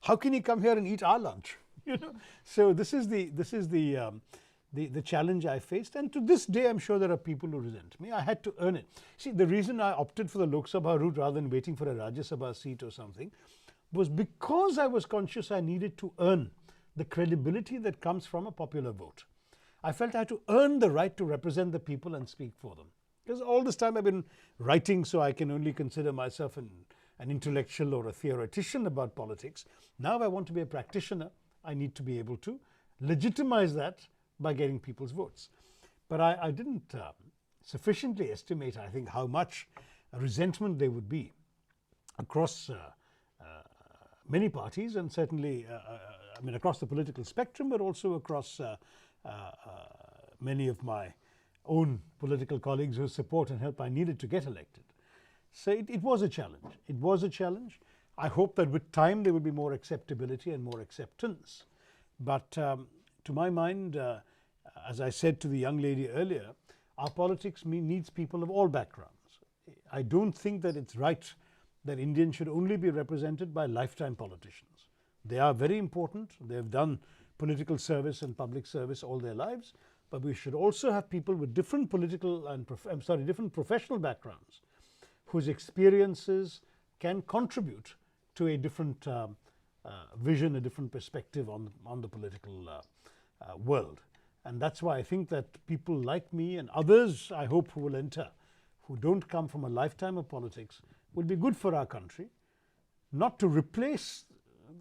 How can he come here and eat our lunch? So this is the challenge I faced, and to this day I'm sure there are people who resent me. I had to earn it. See, the reason I opted for the Lok Sabha route rather than waiting for a Rajya Sabha seat or something was because I was conscious I needed to earn the credibility that comes from a popular vote. I felt I had to earn the right to represent the people and speak for them. Because all this time I've been writing, so I can only consider myself an intellectual or a theoretician about politics. Now I want to be a practitioner. I need to be able to legitimize that by getting people's votes. But I didn't sufficiently estimate, I think, how much resentment there would be across many parties, and certainly, I mean, across the political spectrum, but also across many of my own political colleagues whose support and help I needed to get elected. So it was a challenge. It was a challenge. I hope that with time there will be more acceptability and more acceptance. But to my mind, as I said to the young lady earlier, our politics needs people of all backgrounds. I don't think that it's right that Indians should only be represented by lifetime politicians. They are very important. They have done political service and public service all their lives. But we should also have people with different political and different professional backgrounds whose experiences can contribute to a different vision, a different perspective on the political world. And that's why I think that people like me and others, I hope, who will enter, who don't come from a lifetime of politics, will be good for our country, not to replace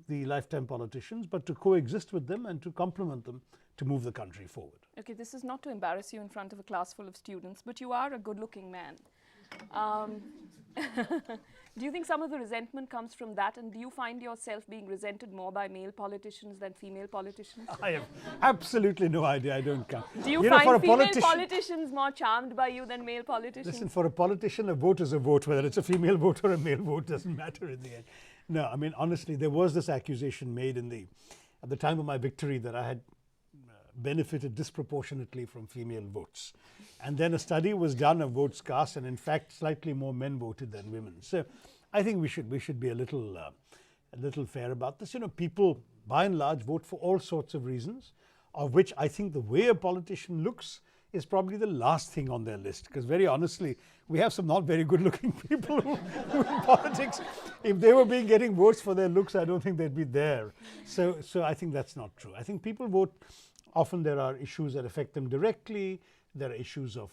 the lifetime politicians, but to coexist with them and to complement them to move the country forward. Okay, this is not to embarrass you in front of a class full of students, but you are a good-looking man. Do you think some of the resentment comes from that, and do you find yourself being resented more by male politicians than female politicians? I have absolutely no idea. I don't count. Do you find female politicians more charmed by you than male politicians? Listen, for a politician, a vote is a vote. Whether it's a female vote or a male vote doesn't matter in the end. No, I mean, honestly, there was this accusation made at the time of my victory that I had benefited disproportionately from female votes. And then a study was done of votes cast, and in fact, slightly more men voted than women. So I think we should be a little fair about this. You know, people by and large vote for all sorts of reasons, of which I think the way a politician looks is probably the last thing on their list. Because very honestly, we have some not very good looking people who in politics. If they were getting votes for their looks, I don't think they'd be there. So I think that's not true. I think people vote. Often there are issues that affect them directly. There are issues of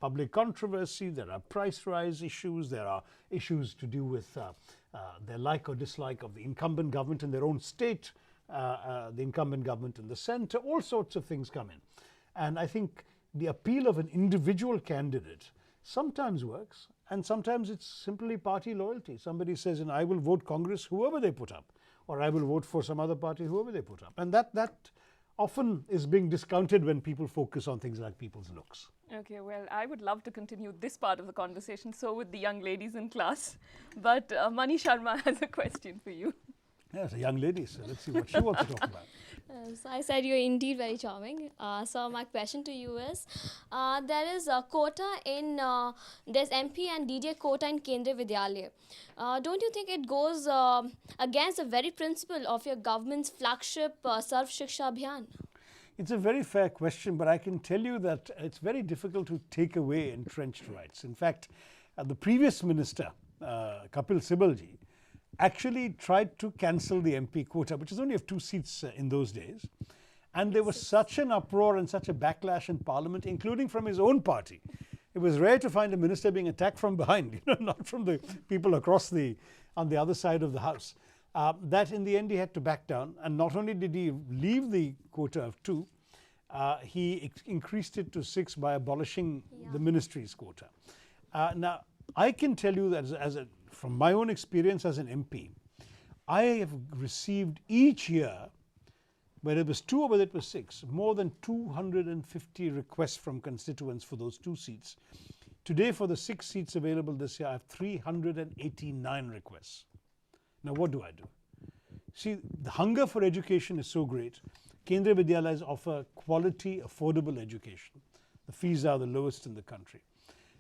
public controversy. There are price rise issues. There are issues to do with their like or dislike of the incumbent government in their own state, the incumbent government in the center. All sorts of things come in. And I think the appeal of an individual candidate sometimes works, and sometimes it's simply party loyalty. Somebody says, I will vote Congress, whoever they put up, or I will vote for some other party, whoever they put up. And that often is being discounted when people focus on things like people's looks. Okay, well, I would love to continue this part of the conversation, so would the young ladies in class. But Mani Sharma has a question for you. Yes, a young lady, so let's see what she wants to talk about. So I said you're indeed very charming. So my question to you is, there is a quota in, there's MP and DDA quota in Kendriya Vidyalaya. Don't you think it goes against the very principle of your government's flagship Sarv Shiksha Abhiyan? It's a very fair question, but I can tell you that it's very difficult to take away entrenched rights. In fact, the previous minister, Kapil Sibalji, actually tried to cancel the MP quota, which is only of 2 seats in those days. And there was such an uproar and such a backlash in Parliament, including from his own party. It was rare to find a minister being attacked from behind, not from the people on the other side of the house. That in the end he had to back down. And not only did he leave the quota of 2, he increased it to 6 by abolishing the ministry's quota. Now, I can tell you that from my own experience as an MP, I have received each year, whether it was 2 or whether it was 6, more than 250 requests from constituents for those 2 seats. Today, for the 6 seats available this year, I have 389 requests. Now, what do I do? See, the hunger for education is so great. Kendriya Vidyalayas offer quality, affordable education. The fees are the lowest in the country.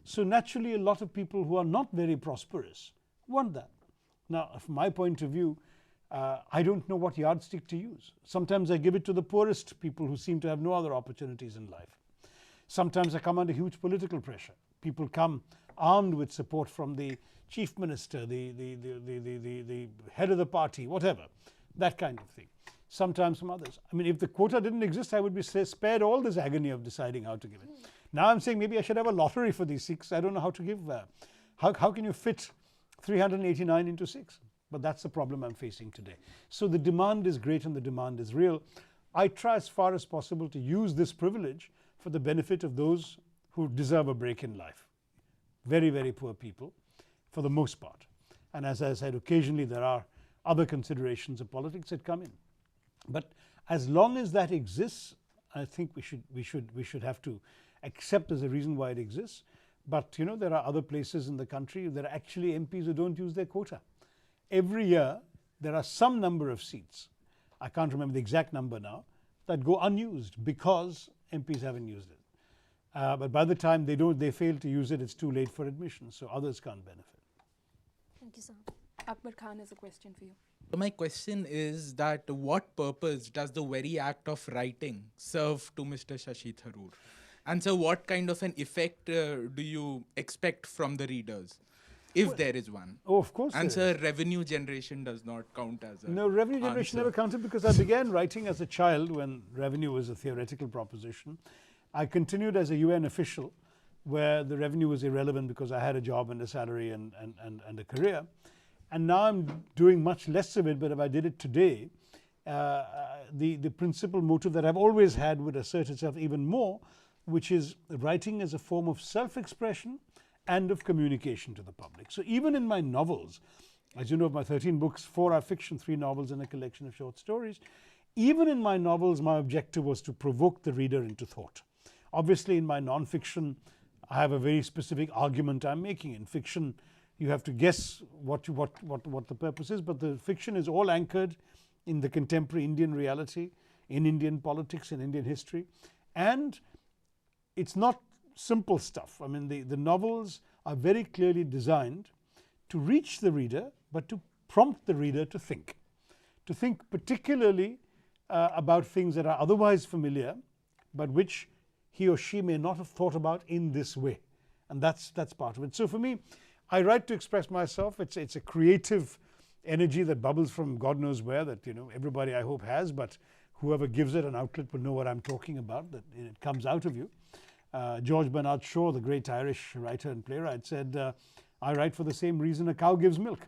So naturally, a lot of people who are not very prosperous want that. Now, from my point of view, I don't know what yardstick to use. Sometimes I give it to the poorest people who seem to have no other opportunities in life. Sometimes I come under huge political pressure. People come armed with support from the chief minister, the head of the party, whatever, that kind of thing. Sometimes from others. I mean, if the quota didn't exist, I would be spared all this agony of deciding how to give it. Now I'm saying maybe I should have a lottery for these 6. I don't know how to give. How can you fit 389 into 6? But that's the problem I'm facing today. So the demand is great and the demand is real. I try as far as possible to use this privilege for the benefit of those who deserve a break in life. Very, very poor people, for the most part. And as I said, occasionally there are other considerations of politics that come in. But as long as that exists, I think we should have to accept there's a reason why it exists. But you know, there are other places in the country, there are actually MPs who don't use their quota. Every year there are some number of seats, I can't remember the exact number now, that go unused because MPs haven't used it. But by the time they fail to use it, it's too late for admission, so others can't benefit. Thank you, sir. Akbar Khan has a question for you. So my question is that what purpose does the very act of writing serve to Mr. Shashi Tharoor? And so what kind of an effect do you expect from the readers, if there is one? Oh, of course. And so revenue generation does not count as a No, revenue generation never counted because I began writing as a child when revenue was a theoretical proposition. I continued as a UN official where the revenue was irrelevant because I had a job and a salary and a career. And now I'm doing much less of it, but if I did it today, the principal motive that I've always had would assert itself even more, which is writing as a form of self-expression and of communication to the public. So even in my novels, as you know, of my 13 books, 4 are fiction, 3 novels and a collection of short stories. Even in my novels, my objective was to provoke the reader into thought. Obviously, in my non-fiction, I have a very specific argument I'm making. In fiction, you have to guess what the purpose is, but the fiction is all anchored in the contemporary Indian reality, in Indian politics, in Indian history. And it's not simple stuff. I mean, the novels are very clearly designed to reach the reader, but to prompt the reader to think particularly about things that are otherwise familiar, but which he or she may not have thought about in this way. And that's part of it. So for me, I write to express myself. It's a creative energy that bubbles from God knows where, that everybody I hope has, but whoever gives it an outlet will know what I'm talking about, that it comes out of you. George Bernard Shaw, the great Irish writer and playwright, said, I write for the same reason a cow gives milk.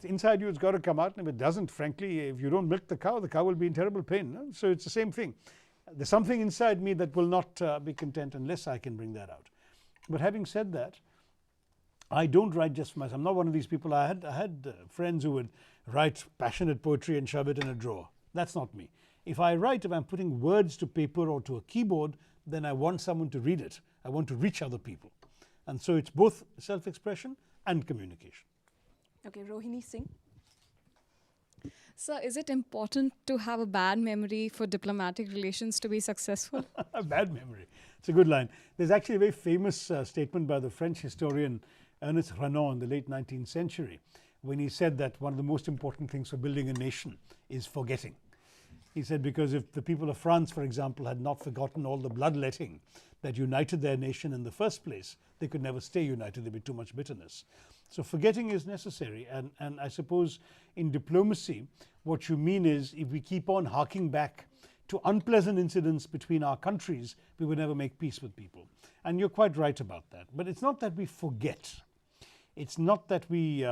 Inside you it's got to come out, and if it doesn't, frankly, if you don't milk the cow will be in terrible pain. No? So it's the same thing. There's something inside me that will not be content unless I can bring that out. But having said that, I don't write just for myself. I'm not one of these people. I had friends who would write passionate poetry and shove it in a drawer. That's not me. If I'm putting words to paper or to a keyboard, then I want someone to read it. I want to reach other people. And so it's both self-expression and communication. Okay, Rohini Singh. Sir, is it important to have a bad memory for diplomatic relations to be successful? A bad memory. It's a good line. There's actually a very famous statement by the French historian Ernest Renan in the late 19th century, when he said that one of the most important things for building a nation is forgetting. He said, because if the people of France, for example, had not forgotten all the bloodletting that united their nation in the first place, they could never stay united. There'd be too much bitterness. So forgetting is necessary. And I suppose in diplomacy, what you mean is if we keep on harking back to unpleasant incidents between our countries, we will never make peace with people. And you're quite right about that. But it's not that we forget. It's not that we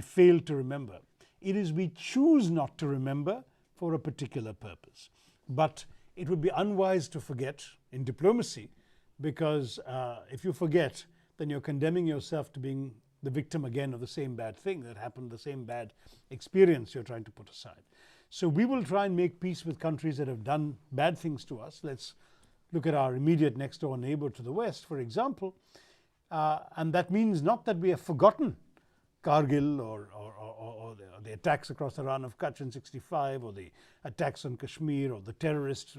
fail to remember. It is we choose not to remember for a particular purpose. But it would be unwise to forget in diplomacy, because if you forget, then you're condemning yourself to being the victim again of the same bad thing that happened, the same bad experience you're trying to put aside. So we will try and make peace with countries that have done bad things to us. Let's look at our immediate next door neighbor to the west, for example. And that means not that we have forgotten Kargil or the attacks across the Rann of Kutch in 1965, or the attacks on Kashmir, or the terrorist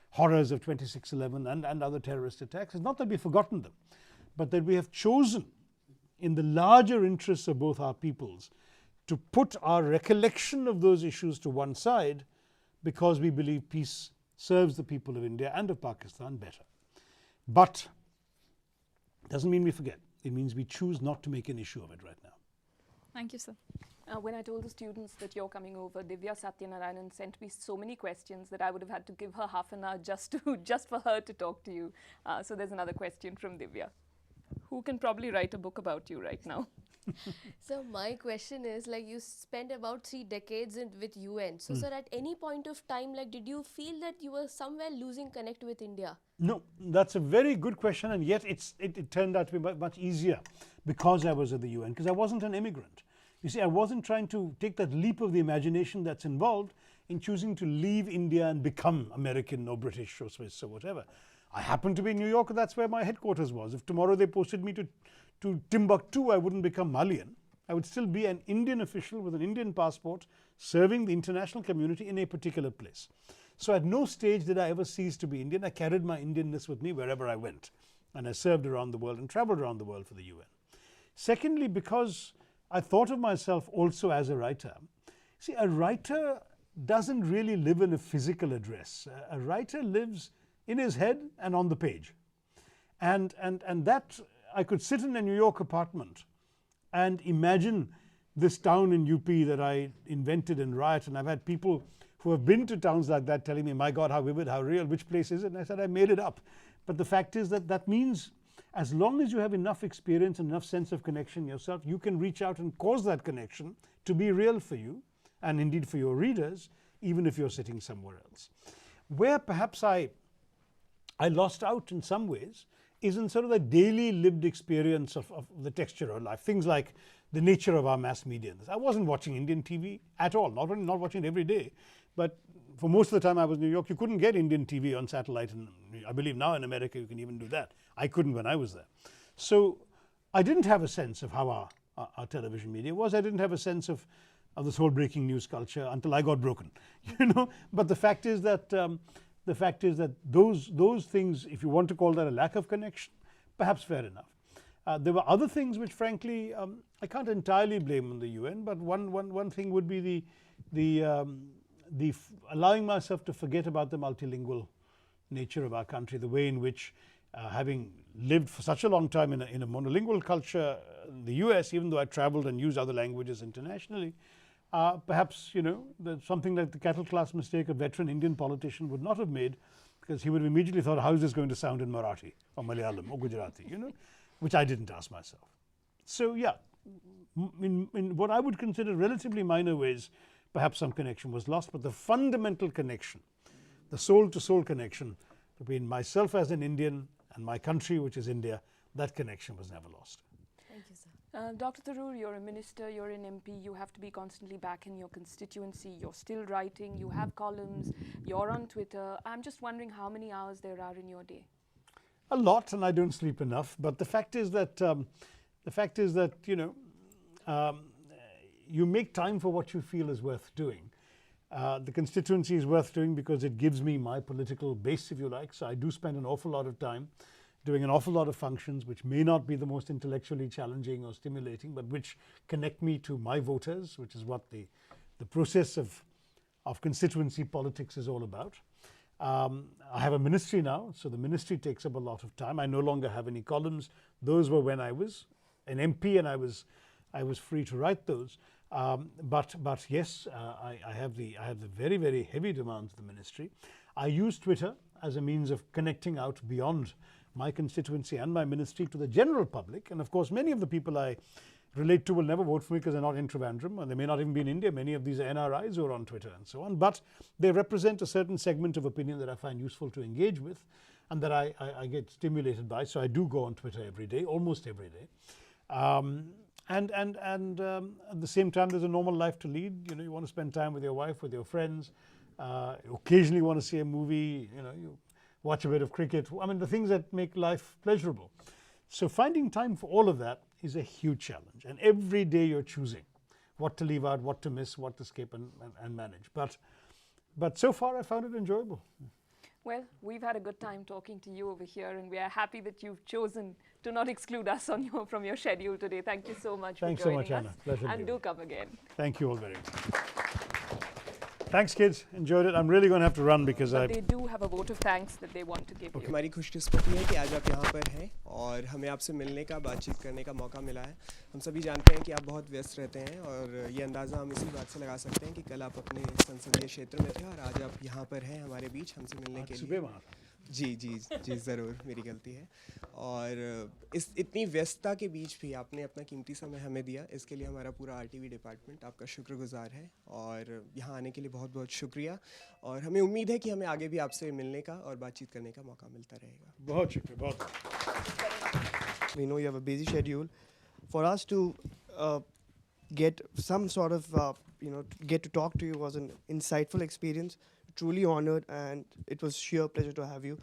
horrors of 26/11 and other terrorist attacks. It's not that we've forgotten them, but that we have chosen in the larger interests of both our peoples, to put our recollection of those issues to one side because we believe peace serves the people of India and of Pakistan better. But doesn't mean we forget. It means we choose not to make an issue of it right now. Thank you, sir. When I told the students that you're coming over, Divya Satyanarayanan sent me so many questions that I would have had to give her half an hour just for her to talk to you. So there's another question from Divya, who can probably write a book about you right now. So my question is, like, you spent about 3 decades with UN. So sir, at any point of time, like, did you feel that you were somewhere losing connect with India? No, that's a very good question, and yet it turned out to be much easier because I was at the UN, because I wasn't an immigrant. You see, I wasn't trying to take that leap of the imagination that's involved in choosing to leave India and become American or British or Swiss or whatever. I happened to be in New York, and that's where my headquarters was. If tomorrow they posted me to Timbuktu, I wouldn't become Malian. I would still be an Indian official with an Indian passport serving the international community in a particular place. So at no stage did I ever cease to be Indian. I carried my Indianness with me wherever I went, and I served around the world and traveled around the world for the UN. Secondly, because I thought of myself also as a writer. See, a writer doesn't really live in a physical address. A writer lives in his head and on the page. And that, I could sit in a New York apartment and imagine this town in UP that I invented and write. And I've had people who have been to towns like that telling me, my God, how vivid, how real, which place is it? And I said, I made it up. But the fact is that means as long as you have enough experience and enough sense of connection yourself, you can reach out and cause that connection to be real for you, and indeed for your readers, even if you're sitting somewhere else. Where perhaps I lost out in some ways is in sort of the daily lived experience of the texture of life. Things like the nature of our mass media. I wasn't watching Indian TV at all, not only not watching it every day, but for most of the time I was in New York, you couldn't get Indian TV on satellite, and I believe now in America you can even do that. I couldn't when I was there. So I didn't have a sense of how our television media was. I didn't have a sense of this whole breaking news culture until I got broken, you know. But the fact is that those things, if you want to call that a lack of connection, perhaps fair enough. There were other things which, frankly, I can't entirely blame on the UN. But one thing would be the allowing myself to forget about the multilingual nature of our country, the way in which, having lived for such a long time in a monolingual culture, the US, even though I traveled and used other languages internationally, perhaps, you know, something like the cattle class mistake a veteran Indian politician would not have made, because he would have immediately thought, how is this going to sound in Marathi or Malayalam or Gujarati, you know, which I didn't ask myself. So yeah, in what I would consider relatively minor ways, perhaps some connection was lost, but the fundamental connection, the soul-to-soul connection between myself as an Indian and my country, which is India, that connection was never lost. Thank you, sir. Dr. Tharoor, you're a minister, you're an MP, you have to be constantly back in your constituency, you're still writing, you have columns, you're on Twitter. I'm just wondering how many hours there are in your day. A lot, and I don't sleep enough. But the fact is that you know, you make time for what you feel is worth doing. The constituency is worth doing because it gives me my political base, if you like. So I do spend an awful lot of time doing an awful lot of functions which may not be the most intellectually challenging or stimulating, but which connect me to my voters, which is what the process of constituency politics is all about. I have a ministry now, so the ministry takes up a lot of time. I no longer have any columns. Those were when I was an MP, and I was free to write those. But yes, I have the very, very heavy demands of the ministry. I use Twitter as a means of connecting out beyond my constituency and my ministry to the general public. And of course, many of the people I relate to will never vote for me because they're not in Trivandrum, and they may not even be in India. Many of these are NRIs who are on Twitter and so on. But they represent a certain segment of opinion that I find useful to engage with, and that I get stimulated by. So I do go on Twitter every day, almost every day. And at the same time, there's a normal life to lead. You know, you want to spend time with your wife, with your friends. You occasionally want to see a movie. You know, you watch a bit of cricket. I mean, the things that make life pleasurable. So finding time for all of that is a huge challenge. And every day you're choosing what to leave out, what to miss, what to skip and manage. But so far I found it enjoyable. Well, we've had a good time talking to you over here, and we are happy that you've chosen to not exclude us from your schedule today. Thank you so much Thanks for so joining much, Anna. us. Pleasure And being do here. come again. Thank you all very much. Thanks, kids. Enjoyed it. I'm really going to have to run because But they do have a vote of thanks that they want to give you. हमारी खुशकिस्मती है कि आज आप यहाँ पर हैं और हमें आपसे मिलने का बातचीत करने का मौका मिला है। हम सभी जानते हैं कि आप बहुत व्यस्त रहते हैं और ये अंदाज़ा हम इसी बात से लगा सकते हैं कि कल आप अपने संसदीय क्षेत्र में थे और आज आप यहाँ पर हैं हमारे बीच हमसे मिलने के लिए। सुबह वहाँ जी जी जी ज़रूर, मेरी गलती है। और इस इतनी व्यस्तता के बीच भी आपने अपना कीमती समय हमें दिया, इसके लिए हमारा पूरा RTV डिपार्टमेंट आपका शुक्रगुजार है और यहाँ आने के लिए बहुत बहुत शुक्रिया। और हमें उम्मीद है कि हमें आगे भी आपसे मिलने का और बातचीत करने का मौका मिलता रहेगा। बहुत शुक्रिया, बहुत। We know you have a busy schedule. For us to get some sort of, get to talk to you was an insightful experience. Truly honored, and it was sheer pleasure to have you.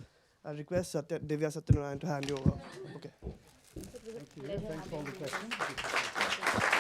I request Divya Satyanarayan to hand you over. Okay. Thank you. Thanks for all the questions.